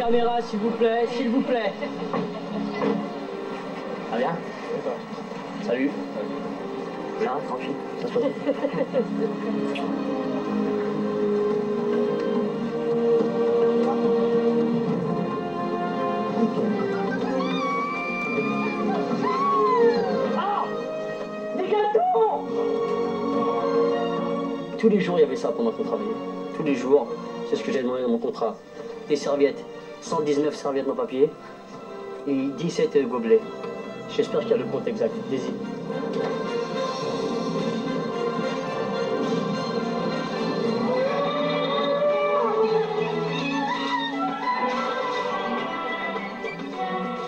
caméra, s'il vous plaît, s'il vous plaît. Ça va bien? Salut. Ça va, tranquille, ça se passe. Ah! Des gâteaux! Tous les jours, il y avait ça pendant qu'on travaillait. Tous les jours, c'est ce que j'ai demandé dans mon contrat. Des serviettes, 119 serviettes en papier et 17 gobelets. J'espère qu'il y a le compte exact. Désir.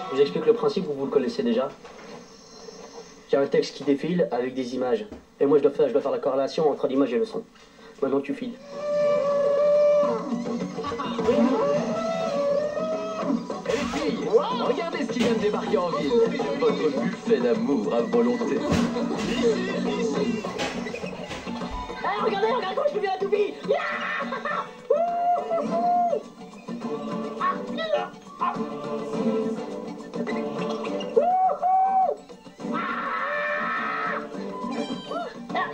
Je vous explique le principe, vous le connaissez déjà. Il y a un texte qui défile avec des images. Et moi, je dois faire la corrélation entre l'image et le son. Maintenant, tu files. Et les filles, regardez ce qui vient de débarquer en ville. Votre buffet d'amour à volonté. Hey, regardez comment je peux bien la toupie.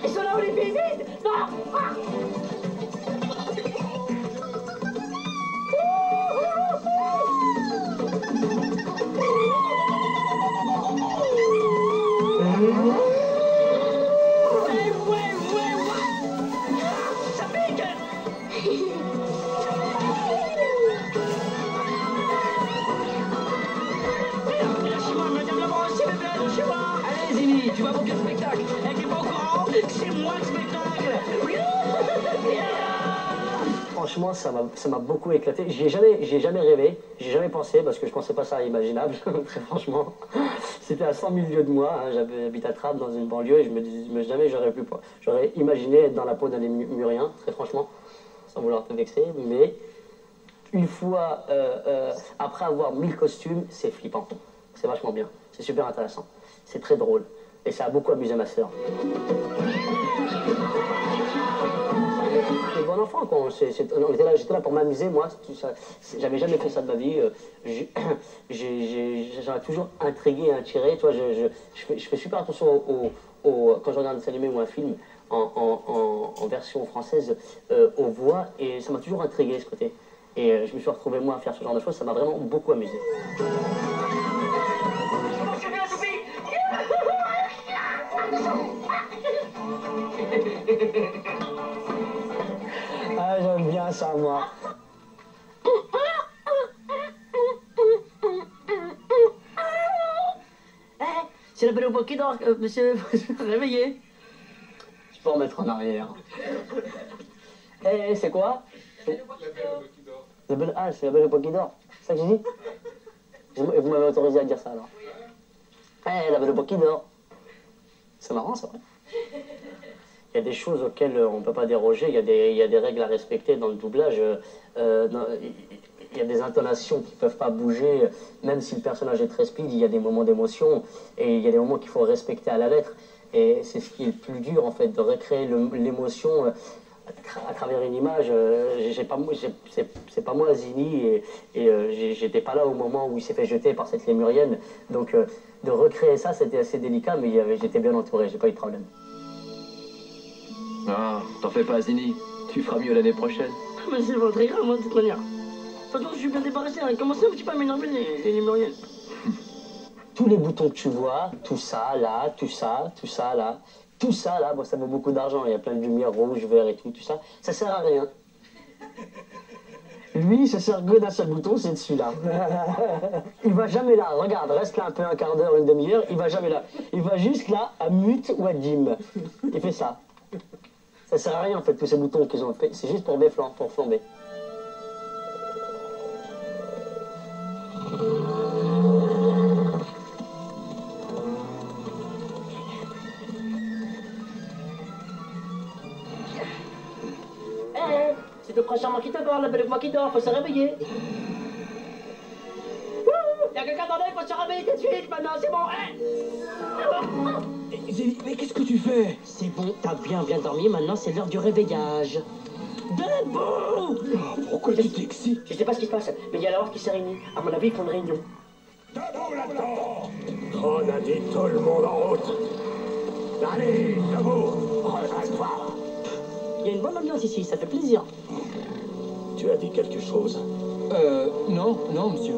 Ils sont là où les filles vite. Non. Ça pique. Lâchez-moi, madame la brosse, s'il vous plaît, lâchez-moi. Allez, Zini, tu vas manquer le spectacle. Elle n'est pas au courant, c'est moi le spectacle. Franchement, ça m'a beaucoup éclaté. J'ai jamais rêvé, j'ai jamais pensé, parce que je pensais pas ça imaginable, très franchement. C'était à 100 000 lieues de moi, hein, j'habite à Trappes, dans une banlieue, et je me disais jamais j'aurais imaginé être dans la peau d'un lémurien, très franchement, sans vouloir te vexer, mais une fois, après avoir mis le costume, c'est flippant. C'est vachement bien, c'est super intéressant, c'est très drôle, et ça a beaucoup amusé ma sœur. J'étais bon enfant, quoi. J'étais là pour m'amuser, moi. J'avais jamais fait ça de ma vie. J'en ai toujours intrigué et attiré. Toi, je fais super attention quand je regarde un dessin animé ou un film en version française, aux voix, et ça m'a toujours intrigué, ce côté. Et je me suis retrouvé, moi, à faire ce genre de choses. Ça m'a vraiment beaucoup amusé. Ah, j'aime bien ça, moi. C'est la belle au bois qui dort, monsieur. Réveillez. Je peux remettre en arrière. C'est quoi? La belle au bois qui dort. Ah, c'est la belle au bois qui dort. C'est ça que j'ai dit? Vous m'avez autorisé à dire ça, alors. La belle au bois qui dort. C'est marrant, ça, ouais. Il y a des choses auxquelles on ne peut pas déroger, il y a des règles à respecter dans le doublage. Il y a des intonations qui ne peuvent pas bouger, même si le personnage est très speed, il y a des moments d'émotion, et il y a des moments qu'il faut respecter à la lettre. Et c'est ce qui est le plus dur, en fait, de recréer l'émotion à travers une image. C'est pas moi, Zini, et j'étais pas là au moment où il s'est fait jeter par cette lémurienne. Donc, de recréer ça, c'était assez délicat, mais j'étais bien entouré, j'ai pas eu de problème. Ah, t'en fais pas, Zini. Tu feras mieux l'année prochaine. Mais c'est votre grave, moi, de toute manière. De toute façon, je suis bien débarrassé. Hein. Comment ça, tu peux m'énerver les lémuriennes? Tous les boutons que tu vois, tout ça, là, tout ça, tout ça, là, tout ça, là, bon, ça vaut beaucoup d'argent. Il y a plein de lumière rouge, vert et tout ça. Ça sert à rien. Lui, il se sert que d'un seul bouton, c'est celui-là. Il va jamais là. Regarde, reste là un peu, un quart d'heure, une demi-heure, il va jamais là. Il va juste là, à mute ou à dim. Il fait ça. Ça sert à rien, en fait, tous ces boutons qu'ils ont fait. C'est juste pour flamber. C'est le prochain qui te dort, la belle moi qui dort, faut se réveiller. Il y a quelqu'un dans l'œil, faut se réveiller tout de suite, maintenant, c'est bon. Mais qu'est-ce que tu fais? C'est bon, t'as bien dormi, maintenant c'est l'heure du réveillage. Debout! Pourquoi tu t'excites? Je sais pas ce qui se passe, mais il y a la horde qui s'est réunie. À mon avis, ils font une réunion. Debout là-dedans! On a dit tout le monde en route. Allez, debout! Redresse-toi! Il y a une bonne ambiance ici, ça fait plaisir. Tu as dit quelque chose? Non, monsieur.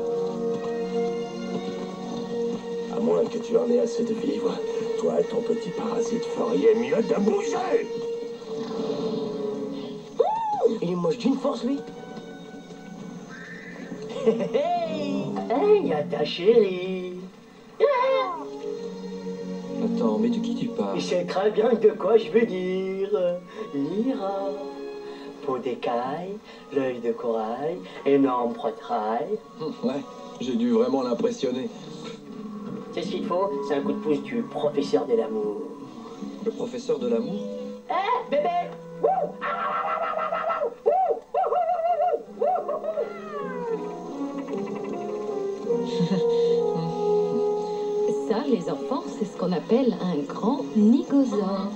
À moins que tu en aies assez de vivre, toi et ton petit parasite feriez mieux de bouger! Il est moche d'une force, lui. Hey, y'a ta chérie. Attends, mais de qui tu parles? Il sait très bien de quoi je veux dire. Lyra. Peau d'écaille, l'œil de corail, énorme poitrail. Ouais, j'ai dû vraiment l'impressionner. C'est ce qu'il faut, c'est un coup de pouce du professeur de l'amour. Le professeur de l'amour? Hé, bébé! Ça, les enfants, c'est ce qu'on appelle un grand nigosaure.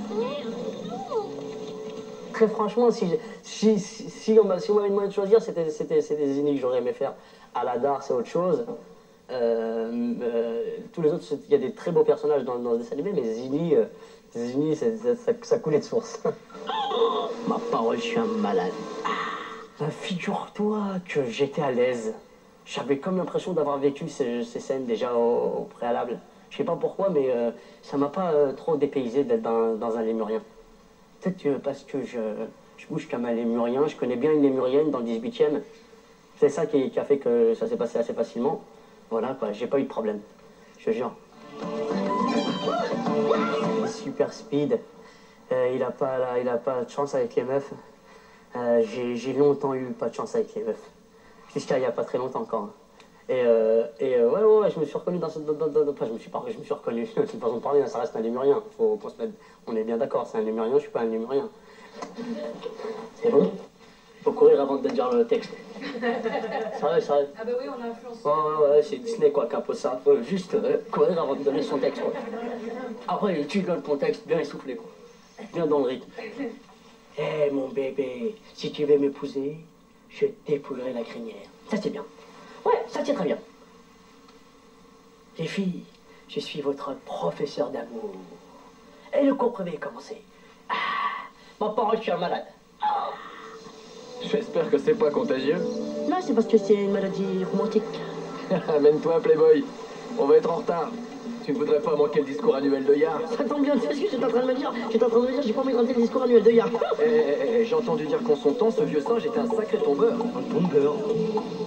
Très franchement, si on m'avait demandé de choisir, c'était des Zinni que j'aurais aimé faire. Aladar, c'est autre chose. Tous les autres, il y a des très beaux personnages dans le dessin animé, mais Zinni, ça coulait de source. Ma parole, je suis un malade. Figure-toi que j'étais à l'aise. J'avais comme l'impression d'avoir vécu ces scènes déjà au préalable. Je sais pas pourquoi, mais ça m'a pas trop dépaysé d'être dans un lémurien. Peut-être que parce que je bouge comme un lémurien, je connais bien une lémurienne dans le 18e. C'est ça qui a fait que ça s'est passé assez facilement. Voilà quoi, j'ai pas eu de problème. Je te jure. Super speed. Il a pas de chance avec les meufs. J'ai longtemps eu pas de chance avec les meufs. Jusqu'à il y a pas très longtemps encore. Ouais, je me suis reconnu dans ce... Enfin, je me suis reconnu, c'est une façon de parler, ça reste un lémurien. Faut se mettre... On est bien d'accord, c'est un lémurien, je suis pas un lémurien. C'est bon? Faut courir avant de dire le texte. Sérieux. Ah bah oui, on a influencé. Ouais, c'est Disney quoi, qu'un peu ça. Faut juste courir avant de donner son texte quoi. Après, tu donnes ton texte bien essoufflé quoi. Bien dans le rythme. Eh mon bébé, si tu veux m'épouser, je dépouillerai la crinière. Ça c'est bien. Ouais, ça c'est très bien. Les filles, je suis votre professeur d'amour. Et le cours privé est commencé. Ma parole, je suis un malade. J'espère que c'est pas contagieux. Non, c'est parce que c'est une maladie romantique. Amène-toi, Playboy. On va être en retard. Tu ne voudrais pas manquer le discours annuel de Yard? Ça tombe bien, tu sais ce que j'étais en train de me dire? J'ai pas envie de rater le discours annuel de Yard. J'ai entendu dire qu'en son temps, ce vieux singe était un sacré tombeur. Un tombeur?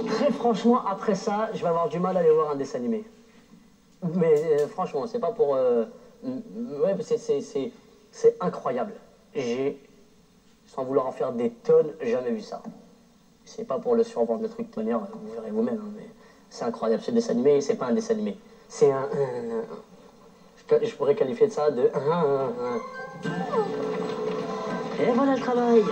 Très franchement, après ça, je vais avoir du mal à aller voir un dessin animé. Mais franchement, c'est pas pour... Ouais, c'est incroyable. J'ai, sans vouloir en faire des tonnes, jamais vu ça. C'est pas pour le survendre, le truc tonnerre, vous verrez vous-même, hein, mais c'est incroyable. Ce dessin animé, c'est pas un dessin animé. C'est un... Je pourrais qualifier de ça de... Et voilà le travail.